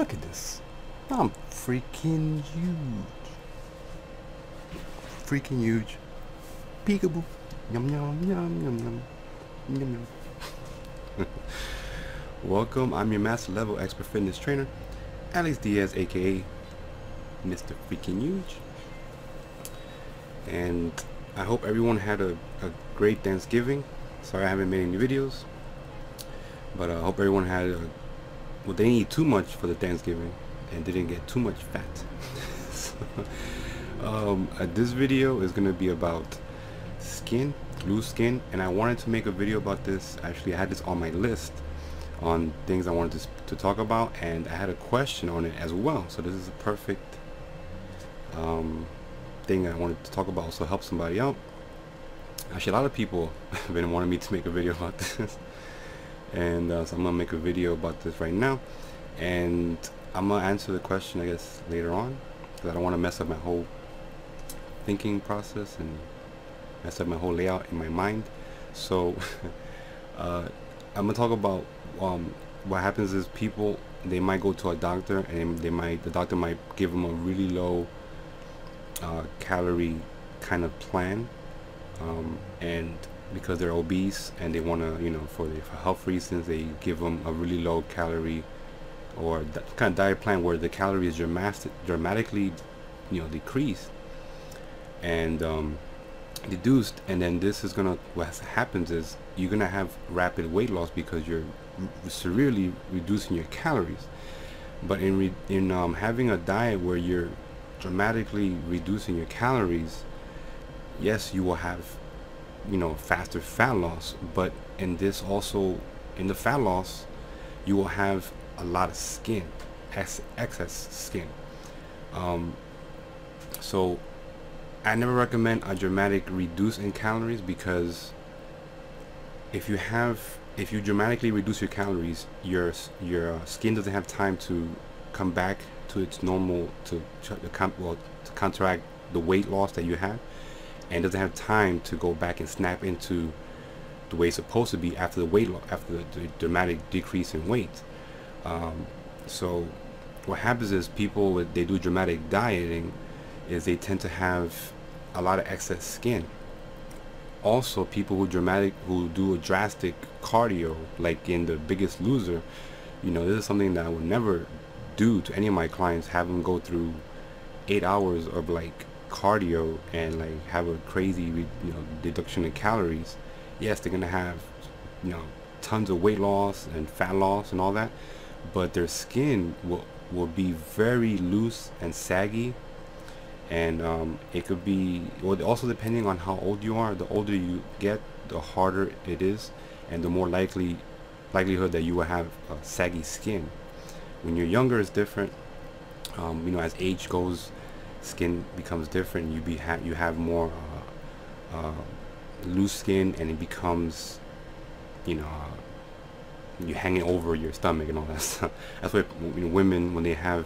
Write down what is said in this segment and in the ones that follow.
Look at this. I'm freaking huge. Freaking huge. Peekaboo. Yum yum yum yum yum. Yum yum. Welcome, I'm your master level expert fitness trainer, Diaz, aka Mr. Freaking Huge. And I hope everyone had a great Thanksgiving. Sorry I haven't made any videos, but I hope everyone had well, they didn't eat too much for the Thanksgiving and didn't get too much fat. So, this video is gonna be about skin, loose skin, and I wanted to make a video about this. Actually, I had this on my list on things I wanted to talk about, and I had a question on it as well. So this is a perfect thing I wanted to talk about, also help somebody out. Actually, a lot of people have been wanting me to make a video about this, and so I'm gonna make a video about this right now, and I'm gonna answer the question, I guess, later on, because I don't want to mess up my whole thinking process and mess up my whole layout in my mind. So I'm gonna talk about what happens is people, they might go to a doctor and the doctor might give them a really low calorie kind of plan, and because they're obese and they want to, you know, for health reasons, they give them a really low calorie or that kind of diet plan where the calories dramatically, you know, decreased and reduced. And then this is gonna, what happens is you're gonna have rapid weight loss because you're severely reducing your calories. But in having a diet where you're dramatically reducing your calories, yes, you will have, you know, faster fat loss, but in this also, in the fat loss, you will have a lot of skin, excess skin. So I never recommend a dramatic reduce in calories, because if you dramatically reduce your calories, your skin doesn't have time to come back to its normal, to counteract the weight loss that you have, and doesn't have time to go back and snap into the way it's supposed to be after the weight loss, after the dramatic decrease in weight. So what happens is people, they do dramatic dieting, is they tend to have a lot of excess skin. Also, people who do a drastic cardio, like in The Biggest Loser, you know, this is something that I would never do to any of my clients, have them go through 8 hours of like cardio and like have a crazy, you know, deduction of calories. Yes, they're gonna have, you know, tons of weight loss and fat loss and all that, but their skin will be very loose and saggy. And it could be, well, also depending on how old you are, the older you get, the harder it is, and the more likelihood that you will have saggy skin. When you're younger, it's different. You know, as age goes, skin becomes different. You have more loose skin, and it becomes, you know, you're hanging over your stomach and all that stuff. That's why, you know, women, when they have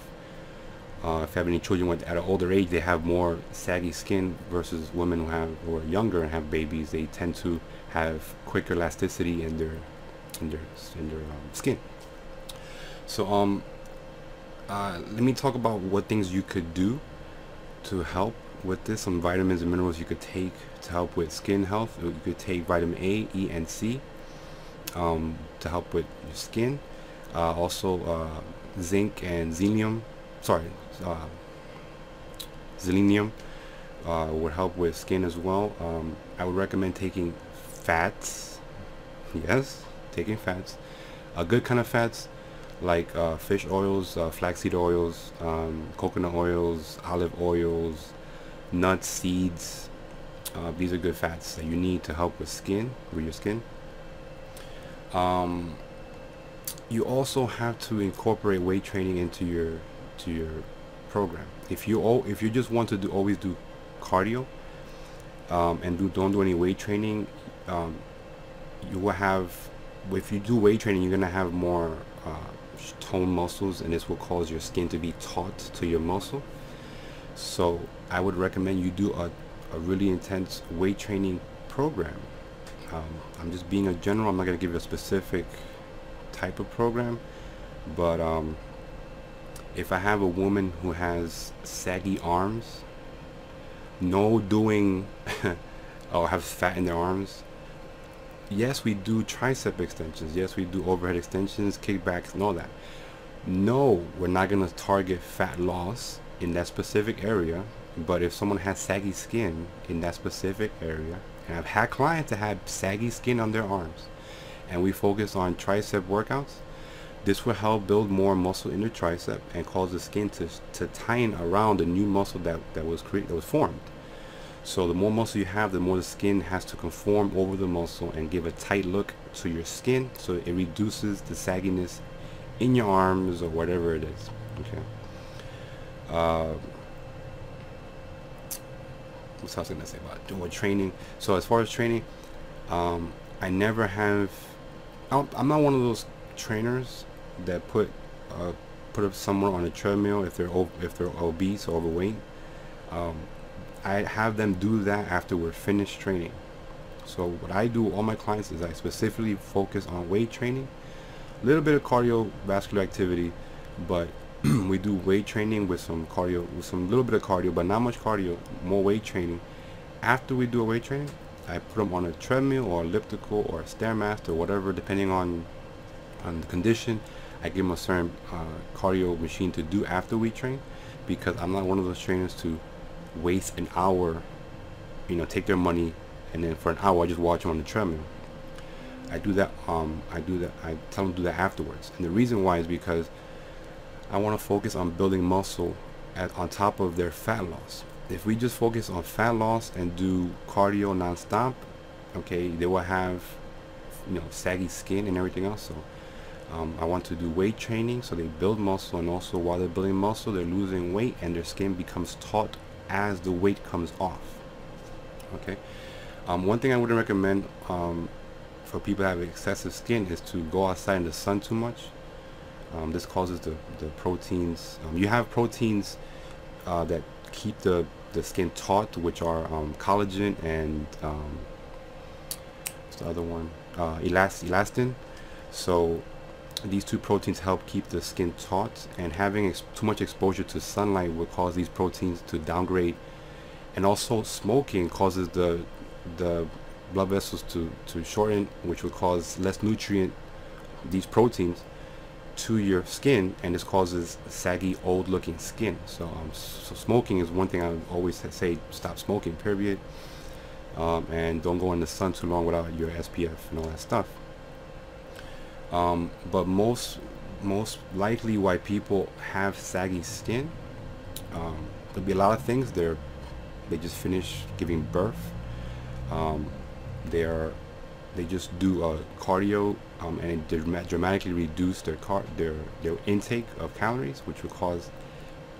if you have any children at an older age, they have more saggy skin versus women who are younger and have babies. They tend to have quicker elasticity in their skin. So let me talk about what things you could do to help with this. Some vitamins and minerals you could take to help with skin health. You could take vitamin A, E, and C to help with your skin. Also zinc and selenium. Selenium would help with skin as well. I would recommend taking fats. Yes, taking fats. A good kind of fats, like fish oils, flaxseed oils, coconut oils, olive oils, nuts, seeds. These are good fats that you need to help with your skin. You also have to incorporate weight training into your program. If you just want to always do cardio and don't do any weight training, you will have, if you do weight training, you're gonna have more toned muscles, and this will cause your skin to be taut to your muscle. So I would recommend you do a really intense weight training program. I'm just being a general. I'm not gonna give you a specific type of program, but If I have a woman who has saggy arms, no doing or have fat in their arms, yes, we do tricep extensions, yes, we do overhead extensions, kickbacks, and all that. No, we're not going to target fat loss in that specific area. But if someone has saggy skin in that specific area, and I've had clients that had saggy skin on their arms, and we focus on tricep workouts, this will help build more muscle in the tricep and cause the skin to tighten around the new muscle that was formed. So the more muscle you have, the more the skin has to conform over the muscle and give a tight look to your skin, so it reduces the sagginess in your arms or whatever it is. Okay. What else was I gonna say about doing training? So as far as training, I never have. I'm not one of those trainers that put up someone on a treadmill if they're obese or overweight. I have them do that after we're finished training. So what I do with all my clients is I specifically focus on weight training, a little bit of cardiovascular activity, but we do weight training with some cardio, with some little bit of cardio, but not much cardio, more weight training. After we do a weight training, I put them on a treadmill or elliptical or a stairmaster or whatever, depending on the condition. I give them a certain cardio machine to do after we train, because I'm not one of those trainers to waste an hour, take their money, and then for an hour I just watch them on the treadmill. I do that. I tell them to do that afterwards, and the reason why is because I want to focus on building muscle on top of their fat loss. If we just focus on fat loss and do cardio non-stop, okay, they will have saggy skin and everything else. So I want to do weight training so they build muscle, and also while they're building muscle, they're losing weight and their skin becomes taut as the weight comes off. Okay. One thing I wouldn't recommend for people that have excessive skin is to go outside in the sun too much. This causes the proteins. You have proteins that keep the skin taut, which are collagen and what's the other one? Elastin. So these two proteins help keep the skin taut, and having too much exposure to sunlight will cause these proteins to downgrade. And also smoking causes the blood vessels to shorten, which will cause less nutrient, these proteins, to your skin, and this causes saggy, old looking skin. So smoking is one thing I would always say, stop smoking, period. And don't go in the sun too long without your SPF and all that stuff. But most likely why people have saggy skin, there'll be a lot of things. They just finished giving birth. They just do cardio, and it dramatically reduce their intake of calories, which will cause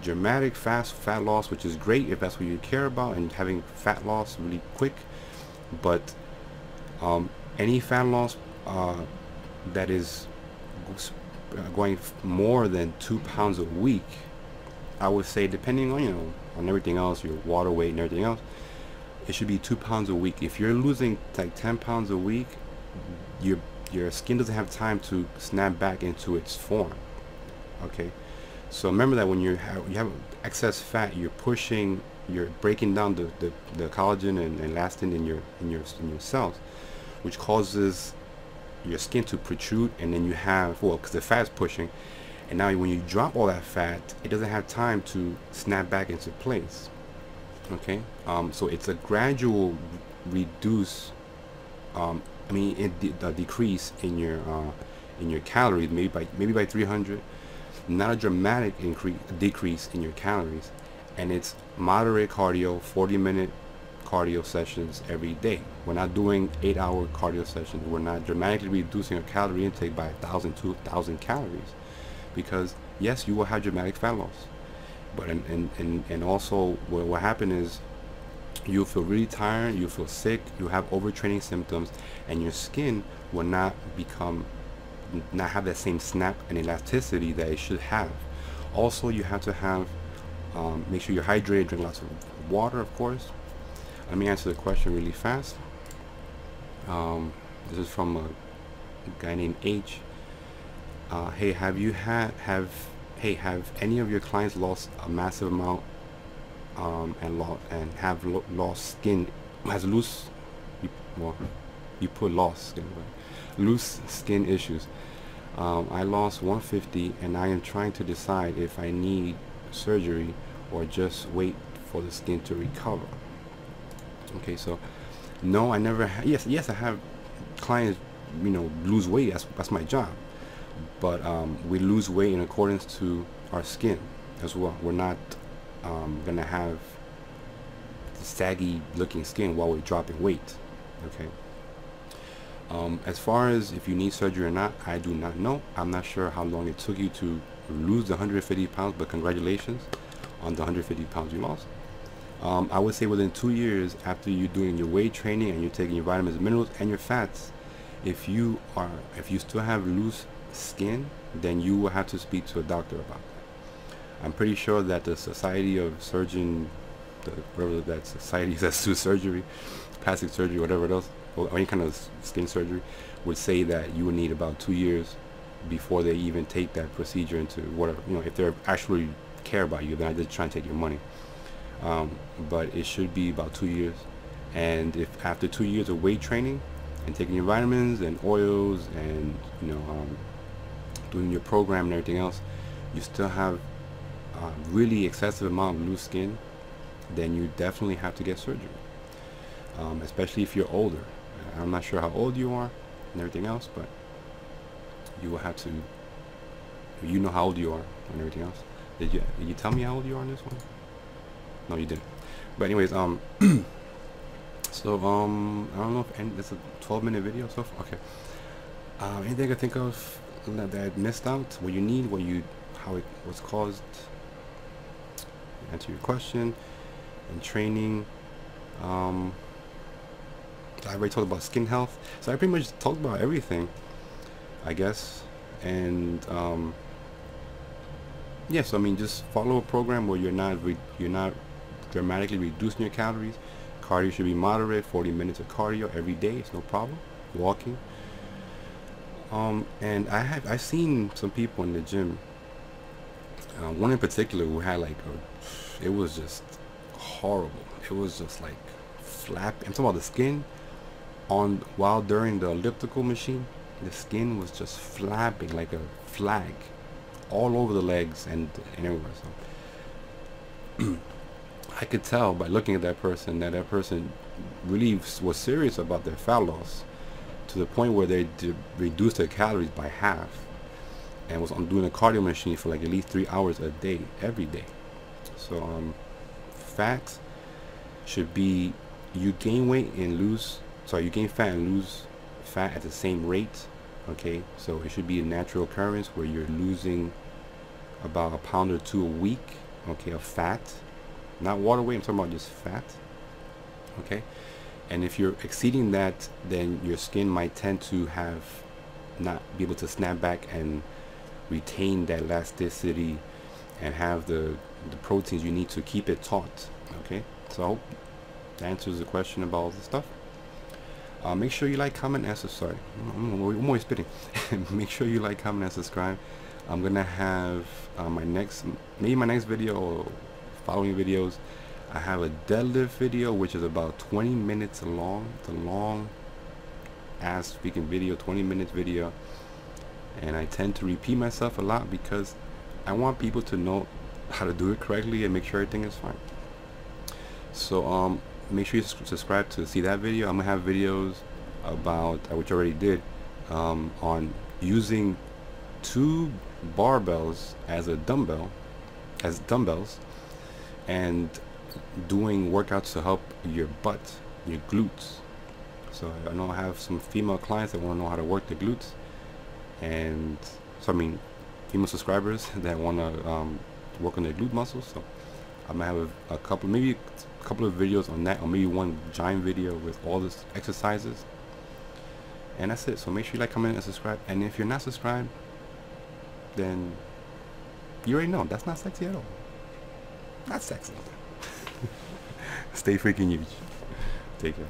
dramatic fat loss, which is great if that's what you care about, and having fat loss really quick. But any fat loss that is going more than 2 pounds a week, I would say, depending on on everything else, your water weight and everything else, it should be 2 pounds a week. If you're losing like 10 pounds a week, your skin doesn't have time to snap back into its form. Okay, so remember that when you have excess fat, you're breaking down the collagen and elastin in your cells, which causes your skin to protrude, and then you have, because the fat's pushing, and now when you drop all that fat, it doesn't have time to snap back into place. Okay, so it's a gradual reduce, decrease in your calories, maybe by 300, not a dramatic decrease in your calories, and it's moderate cardio, 40-minute cardio sessions every day. We're not doing 8-hour cardio sessions. We're not dramatically reducing our calorie intake by 1,000 to 2,000 calories, because yes, you will have dramatic fat loss. But and also what will happen is you'll feel really tired, you'll feel sick, you have overtraining symptoms, and your skin will not have that same snap and elasticity that it should have. Also, you have to have make sure you're hydrated, drink lots of water, of course. Let me answer the question really fast. This is from a guy named H. Hey, hey, have any of your clients lost a massive amount and have lost skin, has loose, well, you put lost skin, but loose skin issues. I lost 150 and I am trying to decide if I need surgery or just wait for the skin to recover. Okay, so no, I never yes I have clients, you know, lose weight. That's my job, but we lose weight in accordance to our skin as well. We're not gonna have saggy looking skin while we're dropping weight. Okay. As far as if you need surgery or not, I do not know. I'm not sure how long it took you to lose the 150 pounds, but congratulations on the 150 pounds you lost. I would say within 2 years after you doing your weight training and you're taking your vitamins and minerals and your fats, if you still have loose skin, then you will have to speak to a doctor about that. I'm pretty sure that the Society of Surgeon, whatever that society that's to surgery, plastic surgery, whatever else, or any kind of skin surgery, would say that you would need about 2 years before they even take that procedure into whatever, you know, if they actually care about you. They're not just trying to take your money. But it should be about 2 years. And if after 2 years of weight training and taking your vitamins and oils and, you know, doing your program and everything else, you still have really excessive amount of loose skin, then you definitely have to get surgery. Especially if you're older. I'm not sure how old you are and everything else, but you will have to, you know how old you are and everything else. Did you tell me how old you are on this one? No, you didn't. But anyways, so I don't know if it's a 12-minute video so far. Okay. Anything I can think of that I missed out? What you need? How it was caused? Answer your question. And training. I already talked about skin health, so I pretty much talked about everything, I guess. And yes, I mean, just follow a program where you're not dramatically reducing your calories. Cardio should be moderate, 40 minutes of cardio every day. It's no problem. Walking. And I've seen some people in the gym. One in particular who had like it was just horrible. It was just like flap. I'm talking about the skin while during the elliptical machine, the skin was just flapping like a flag all over the legs and everywhere. So I could tell by looking at that person that person really was serious about their fat loss, to the point where they reduced their calories by half and was doing a cardio machine for like at least 3 hours a day, every day. So fat should be, you gain weight and you gain fat and lose fat at the same rate. Okay, so it should be a natural occurrence where you're losing about a pound or 2 a week, okay, of fat, not water weight. I'm talking about just fat. Okay, and if you're exceeding that, then your skin might tend to not be able to snap back and retain that elasticity and have the proteins you need to keep it taut. Okay, so I hope that answers the question about all this stuff. Make sure you like, comment, and subscribe. I'm always spitting. Make sure you like, comment, and subscribe. I'm gonna have maybe my next video or following videos. I have a deadlift video which is about 20 minutes long. It's a long ass speaking video, 20 minutes video, and I tend to repeat myself a lot because I want people to know how to do it correctly and make sure everything is fine. So make sure you subscribe to see that video. I'm gonna have videos about, which I already did, on using 2 barbells as dumbbells, and doing workouts to help your butt, your glutes. So I know I have some female clients that want to know how to work the glutes, and so I mean female subscribers that want to work on their glute muscles. So I'm gonna have a couple, maybe a couple of videos on that, or maybe one giant video with all the exercises, and that's it. So make sure you like, comment, and subscribe. And if you're not subscribed, then you already know that's not sexy at all. Not sexy. Stay freaking huge. Take care.